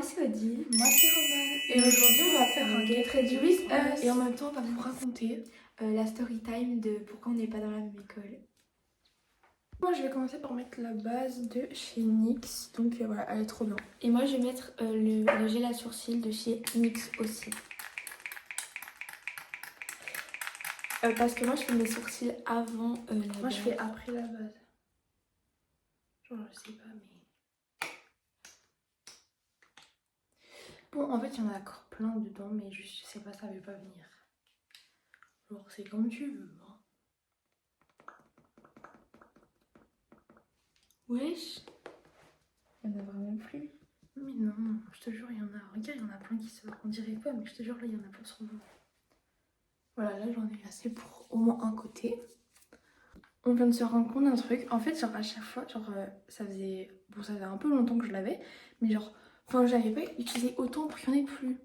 c'est Odile. Moi c'est Romane. Et aujourd'hui on va faire un Get Ready with Us. Et en même temps on va vous raconter la story time de pourquoi on n'est pas dans la même école. Moi je vais commencer par mettre la base de chez NYX. Donc voilà, elle est trop bien. Et moi je vais mettre le gel à sourcils de chez NYX aussi. Parce que moi je fais mes sourcils avant la base. Moi je fais après la base. Genre je sais pas mais... Bon en fait il y en a encore plein dedans mais je sais pas, ça veut pas venir. Genre c'est comme tu veux. Hein. Wesh. Il y en a vraiment plus. Mais non, je te jure il y en a. Regarde il y en a plein qui sortent. On dirait pas mais je te jure là il y en a plein sur moi. Voilà, là j'en ai assez pour au moins un côté. On vient de se rendre compte d'un truc. En fait, genre à chaque fois, genre ça faisait... Bon, ça faisait un peu longtemps que je l'avais. Mais genre, enfin j'avais pas utilisé autant pour qu'il n'y en ait plus.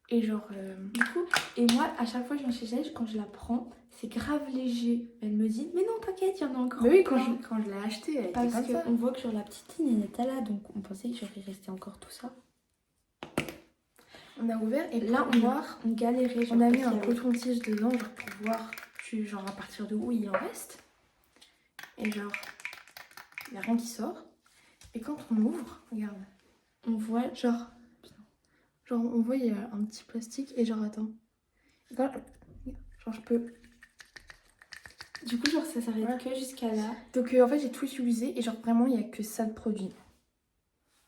Et genre, du coup, et moi à chaque fois que je viens chez elle, quand je la prends, c'est grave léger. Elle me dit, mais non t'inquiète, il y en a encore. Mais oui, quand je l'ai acheté, elle était parce comme ça. qu'on voit que sur la petite ligne, elle était là. Donc on pensait que j'aurais resté encore tout ça. On a ouvert et là on galérait. On a mis un coton-tige dedans genre, pour voir genre à partir de où il en reste. Et genre, il n'y a rien qui sort. Et quand on ouvre, regarde, on voit genre on voit il y a un petit plastique et genre attends. Genre je peux... Du coup genre ça s'arrête que jusqu'à là. Donc en fait j'ai tout utilisé et genre vraiment il n'y a que ça de produit.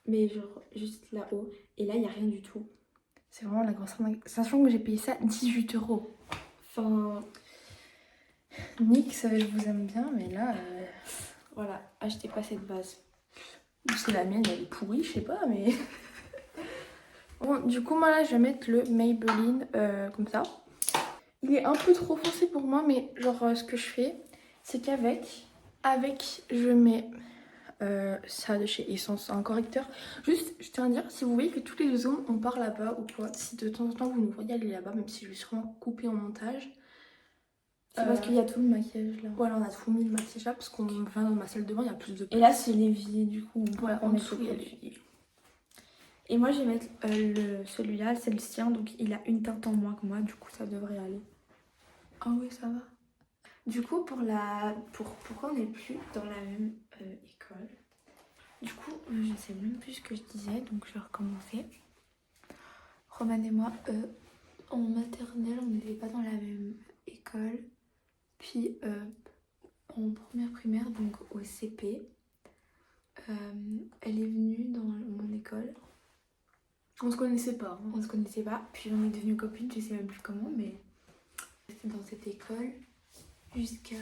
Mais genre juste là-haut. Et là il n'y a rien du tout. C'est vraiment la grosse arnaque. Sachant que j'ai payé ça 18 €. Enfin... NYX, je vous aime bien mais là... Voilà, achetez pas cette base. C'est la mienne, elle est pourrie, je sais pas mais... Bon, du coup moi là je vais mettre le Maybelline comme ça. Il est un peu trop foncé pour moi mais genre ce que je fais c'est qu'avec je mets ça de chez Essence, un correcteur. Juste je tiens à dire, si vous voyez que toutes les zones on part là-bas ou quoi, si de temps en temps vous nous voyez aller là-bas, même si je vais sûrement couper en montage. C'est parce qu'il y a tout le maquillage là. Voilà, on a tout mis le maquillage là parce qu'on va dans ma salle de bain, il y a plus de place. Et là c'est l'évier du coup. Voilà, en dessous il y a l'évier. Et moi je vais mettre celui-là, c'est le sien, donc il a une teinte en moins que moi, du coup ça devrait aller. Ah oui ça va. Du coup pourquoi on n'est plus dans la même école. Du coup je ne sais même plus ce que je disais, donc je vais recommencer. Romane et moi en maternelle on n'était pas dans la même école. Puis en première primaire, donc au CP, elle est venue dans mon école. On se connaissait pas. Hein. On se connaissait pas, puis on est devenues copines, je sais même plus comment, mais c'était dans cette école jusqu'à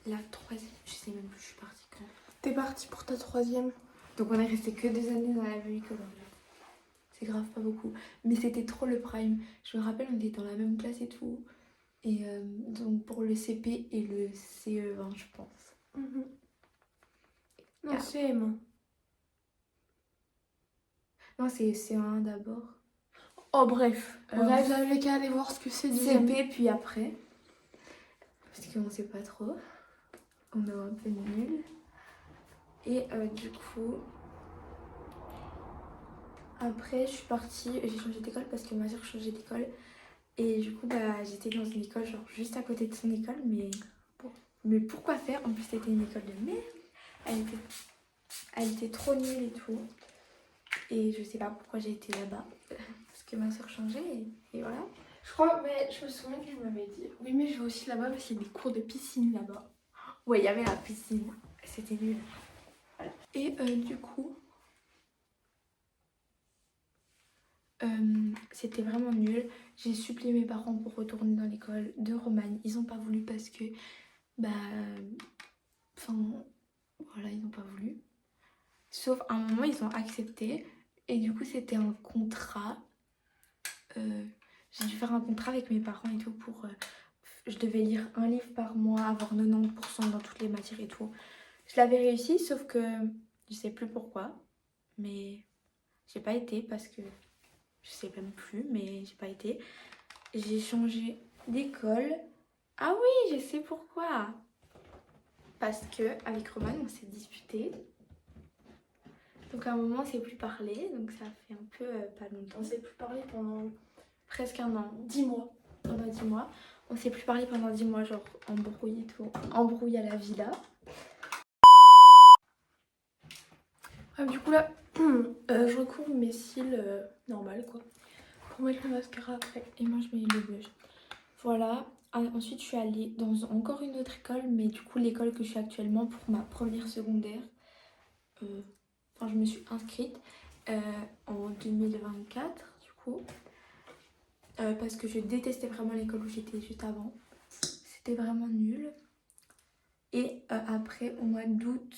la 3e. Je sais même plus, je suis partie quand. T'es partie pour ta 3e. Donc on est resté que 2 années dans la même école en fait. C'est grave, pas beaucoup. Mais c'était trop le prime. Je me rappelle, on était dans la même classe et tout. Et donc pour le CP et le CE1 je pense. Non, CM1. Non, c'est CE1 d'abord. Oh bref, Bref, vous avez qu'à aller voir ce que c'est CP puis après. Parce qu'on sait pas trop. On est un peu nuls. Et du coup... Après, je suis partie, j'ai changé d'école parce que ma soeur changeait d'école. Et du coup, bah, j'étais dans une école genre juste à côté de son école. Mais pourquoi faire? En plus, c'était une école de merde. Elle était trop nulle et tout. Et je sais pas pourquoi j'ai été là-bas. Parce que ma soeur changeait et voilà. Je crois, mais je me souviens que je m'avais dit. Oui, mais je vais aussi là-bas parce qu'il y a des cours de piscine là-bas. Ouais, il y avait la piscine. C'était nul. Voilà. Et du coup, c'était vraiment nul. J'ai supplié mes parents pour retourner dans l'école de Romane. Ils ont pas voulu parce que, bah, enfin, voilà, ils ont pas voulu. Sauf à un moment, ils ont accepté. Et du coup, c'était un contrat. J'ai dû faire un contrat avec mes parents et tout pour... je devais lire un livre par mois, avoir 90% dans toutes les matières et tout. Je l'avais réussi, sauf que je sais plus pourquoi. Mais j'ai pas été parce que... Je sais même plus, mais j'ai pas été. J'ai changé d'école. Ah oui, je sais pourquoi. Parce que avec Romane, on s'est disputé. Donc à un moment on s'est plus parlé, donc ça fait un peu pas longtemps. On s'est plus parlé pendant Presque un an. 10 mois. Pendant 10 mois. On s'est plus parlé pendant 10 mois, genre embrouille et tout. Embrouille à la villa. Du coup là, je recouvre mes cils normal quoi. Pour mettre le mascara après. Et moi je mets le blush. Voilà. Ensuite je suis allée dans encore une autre école, mais du coup l'école que je suis actuellement pour ma première secondaire. Enfin je me suis inscrite en 2024 du coup. Parce que je détestais vraiment l'école où j'étais juste avant. C'était vraiment nul. Et après, au mois d'août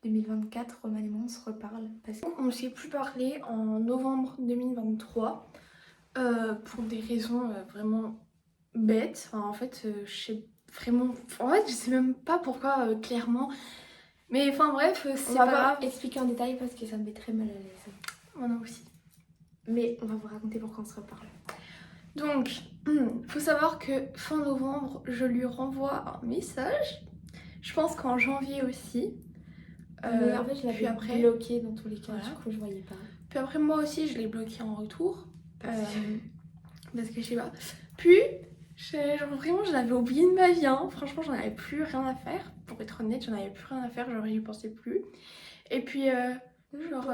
2024, Roman et moi, on se reparle. Parce On ne s'est plus parlé en novembre 2023 pour des raisons vraiment bêtes. Enfin, en fait, je sais vraiment... En fait, je sais même pas pourquoi clairement. Mais enfin bref, c'est on pas va grave. pas expliquer en détail parce que ça me met très mal à l'aise. Moi aussi. Mais on va vous raconter pourquoi on se reparle. Donc, faut savoir que fin novembre, je lui renvoie un message. Je pense qu'en janvier aussi. Mais en fait, je puis l'avais après, bloqué dans tous les cas, voilà. du coup, je voyais pas. Puis après, moi aussi, je l'ai bloqué en retour. Parce Parce que je sais pas. Puis, genre vraiment, je l'avais oublié de ma vie. Hein. Franchement, j'en avais plus rien à faire. Pour être honnête, j'en avais plus rien à faire. Genre, j'y pensais plus. Et puis, genre,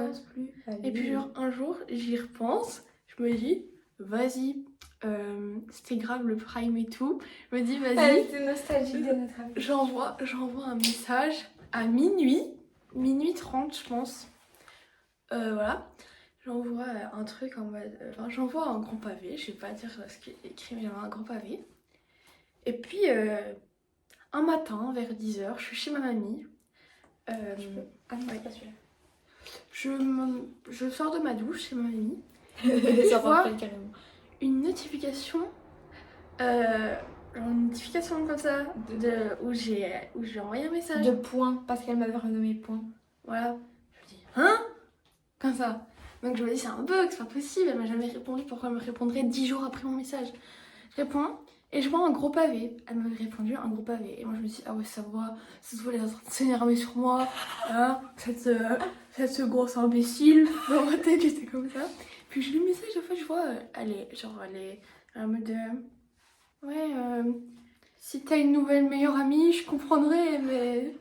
et puis, genre, un jour, j'y repense. Je me dis, vas-y. C'était grave le prime et tout. Je me dis, vas-y. c'est nostalgique de notre ami. J'envoie un message à minuit 30, je pense. Voilà. J'envoie un truc en mode. Enfin, j'envoie un grand pavé. Je vais pas dire ce qui est écrit, mais j'envoie un grand pavé. Et puis, un matin, vers 10h, je suis chez ma mamie. Ah non, c'est pas celui-là. Je sors de ma douche chez ma mamie. Ça vois rappelle carrément. Une notification. Genre une notification comme ça. Où j'ai envoyé un message. De points, parce qu'elle m'avait renommé point. Voilà. Je me dis, hein? Comme ça. Donc je me dis, c'est un bug, c'est pas possible. Elle m'a jamais répondu. Pourquoi elle me répondrait 10 jours après mon message? Je réponds et je vois un gros pavé. Elle m'avait répondu un gros pavé. Et moi je me dis, ah ouais, ça se voit, elle est en train de s'énerver sur moi. Hein, cette grosse imbécile. Dans ma tête, j'étais comme ça. Puis je lis le message, en fait, je vois, elle est en mode, si t'as une nouvelle meilleure amie, je comprendrais, mais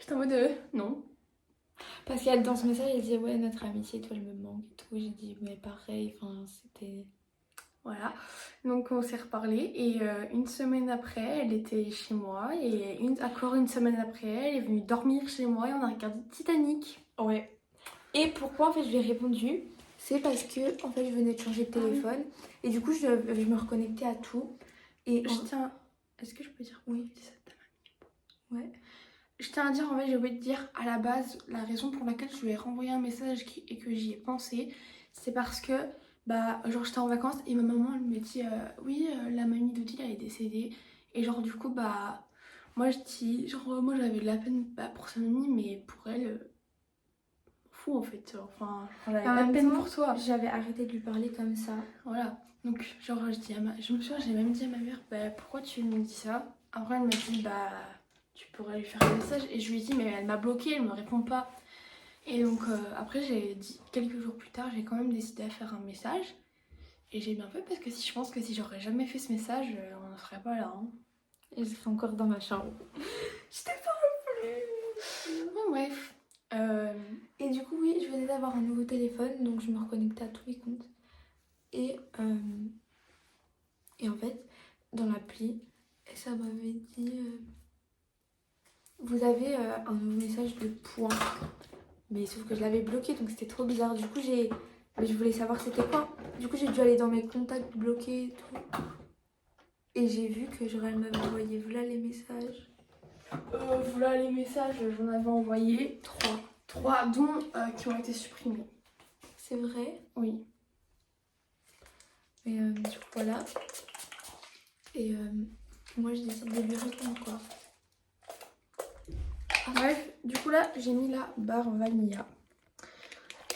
j'étais en mode, non. Parce qu'elle, dans ce message, elle disait, ouais, notre amitié, toi, elle me manque et tout. J'ai dit, mais pareil, enfin, c'était. Voilà, donc on s'est reparlé et une semaine après, elle était chez moi et encore une semaine après, elle est venue dormir chez moi et on a regardé Titanic. Ouais. Et pourquoi en fait je lui ai répondu? C'est parce que en fait je venais de changer de téléphone et du coup je me reconnectais à tout. Et Est-ce que je peux dire oui, c'est ça ta mamie? Ouais. Je tiens à dire, en fait, j'ai oublié de dire à la base, la raison pour laquelle je lui ai renvoyé un message et que j'y ai pensé, c'est parce que, bah, genre j'étais en vacances et ma maman, elle me dit, oui, la mamie d'Odile, elle est décédée. Et genre, du coup, bah, moi je dis, genre, moi j'avais de la peine pour sa mamie, mais pour elle, fou en fait. Enfin, j'avais pas de peine pour toi. J'avais arrêté de lui parler comme ça. Voilà. Donc, genre, je me souviens, j'ai même dit à ma mère, bah, pourquoi tu me dis ça? Après, elle m'a dit, bah, tu pourrais lui faire un message. Et je lui ai dit, mais elle m'a bloquée, elle me répond pas. Et donc, après, j'ai dit, quelques jours plus tard, j'ai quand même décidé à faire un message. Et j'ai bien fait parce que je pense que si j'aurais jamais fait ce message, on ne serait pas là. Hein. Et je serais encore dans ma chambre. Je t'ai pas plus. Bon, bref. Et du coup, oui, je venais d'avoir un nouveau téléphone, donc je me reconnectais à tous les comptes. Et en fait, dans l'appli, ça m'avait dit vous avez un nouveau message de point. Mais sauf que je l'avais bloqué, donc c'était trop bizarre. Du coup, je voulais savoir c'était quoi. Du coup, j'ai dû aller dans mes contacts bloqués et tout. Et j'ai vu que genre elle m'avait envoyé voilà les messages. Voilà les messages, j'en avais envoyé 3 dont qui ont été supprimés. C'est vrai? Oui. Mais du coup, voilà. Et moi, je décide de lui répondre quoi. Bref, du coup là, j'ai mis la barre vanilla.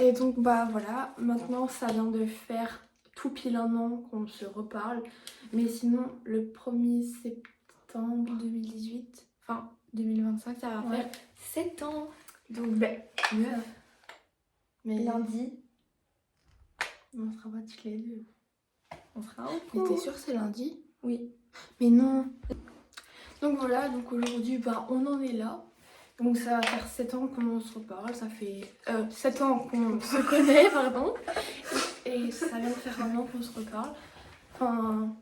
Et donc, bah voilà, maintenant ça vient de faire tout pile un an qu'on se reparle. Mais sinon, le 1er septembre 2018, enfin 2025, ça va faire 7 ans. Donc, ben, Mais lundi. on sera pas toutes les deux. On fera un Mais coup. t'es sûre que c'est lundi? Oui. Mais non. Donc voilà, donc aujourd'hui, bah, on en est là. Donc ça va faire 7 ans qu'on se reparle, ça fait 7 ans qu'on se connaît, pardon. Et ça vient de faire 1 an qu'on se reparle. Enfin,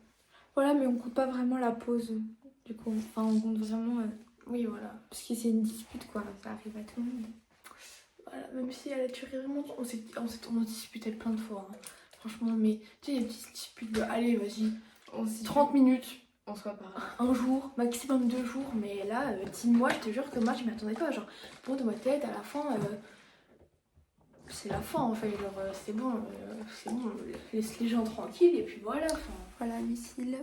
Voilà, mais on compte pas vraiment la pause. Du coup, enfin, on compte vraiment. oui, voilà. Parce que c'est une dispute, quoi. Ça arrive à tout le monde. Voilà, même si elle a duré vraiment, on s'est disputé plein de fois. Hein. Franchement, mais tu sais, les petites disputes de allez, vas-y, 30 minutes. On se reparle. Un jour, maximum 2 jours, mais là, 10 mois, je te jure que moi, je m'y attendais pas. Genre, pour de ma tête, à la fin, c'est la fin en fait. Genre, c'est bon, laisse les gens tranquilles et puis voilà. Enfin, Voilà, Lucille.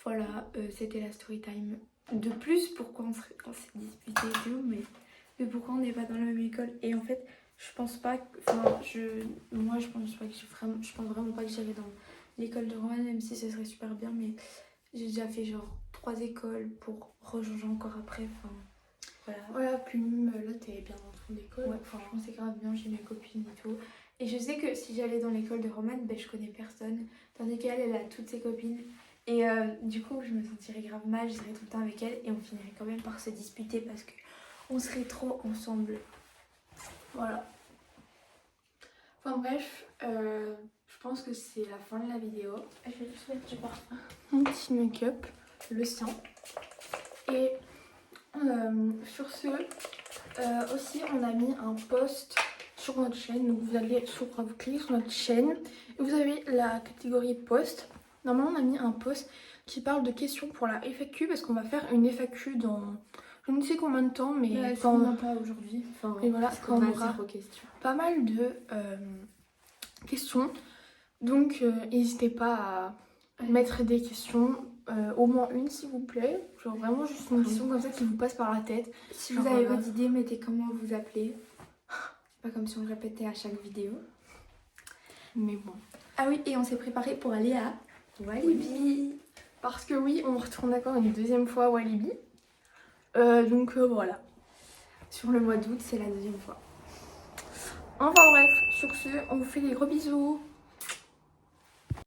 Voilà, c'était la story time. De plus, pourquoi on s'est disputé et tout, mais de pourquoi on n'est pas dans la même école. Et en fait, je pense pas que. Enfin, moi, je pense pas que je pense vraiment pas que j'irai dans l'école de Roman, même si ce serait super bien, mais j'ai déjà fait genre 3 écoles pour rechanger encore après. Enfin, voilà. voilà, puis même là, t'es bien dans ton école. Ouais, franchement, c'est grave bien, j'ai mes copines et tout. Et je sais que si j'allais dans l'école de Roman, ben, je connais personne. Tandis qu'elle, elle a toutes ses copines. Et du coup, je me sentirais grave mal, je serais tout le temps avec elle. Et on finirait quand même par se disputer parce que on serait trop ensemble. Voilà. Enfin bref, je pense que c'est la fin de la vidéo. Je vais juste mettre du parfum. Mon petit make-up, le sien. Et sur ce, aussi on a mis un post sur notre chaîne. Donc vous allez vous cliquez sur notre chaîne et vous avez la catégorie post. Normalement on a mis un post qui parle de questions pour la FAQ parce qu'on va faire une FAQ dans je ne sais combien de temps, mais quand on n'a pas aujourd'hui. Enfin, et voilà, quand on aura questions. pas mal de questions. Donc n'hésitez pas à mettre des questions, au moins une s'il vous plaît. Genre vraiment juste une question comme ça qui vous passe par la tête. Si Genre, vous avez voilà. votre idée, mettez comment vous appelez. Pas comme si on le répétait à chaque vidéo. Mais bon. Ah oui, et on s'est préparé pour aller à Walibi. Parce que oui, on retourne encore une deuxième fois à Walibi. Donc voilà. Sur le mois d'août, c'est la deuxième fois. Enfin bref, sur ce, on vous fait des gros bisous.